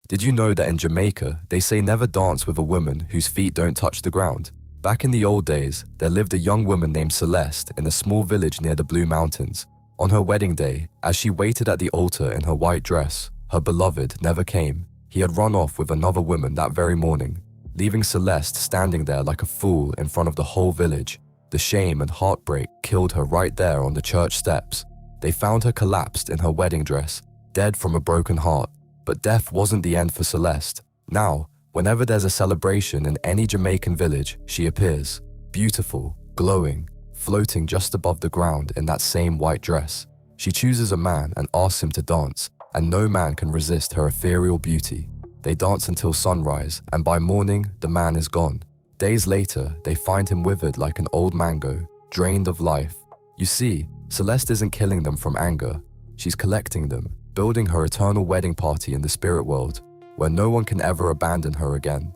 Did you know that in Jamaica, they say never dance with a woman whose feet don't touch the ground? Back in the old days, there lived a young woman named Celeste in a small village near the Blue Mountains. On her wedding day, as she waited at the altar in her white dress, her beloved never came. He had run off with another woman that very morning, leaving Celeste standing there like a fool in front of the whole village. The shame and heartbreak killed her right there on the church steps. They found her collapsed in her wedding dress, dead from a broken heart. But death wasn't the end for Celeste. Now, whenever there's a celebration in any Jamaican village, she appears, beautiful, glowing, floating just above the ground in that same white dress. She chooses a man and asks him to dance, and no man can resist her ethereal beauty. They dance until sunrise, and by morning, the man is gone. Days later, they find him withered like an old mango, drained of life. You see, Celeste isn't killing them from anger. She's collecting them, building her eternal wedding party in the spirit world, where no one can ever abandon her again.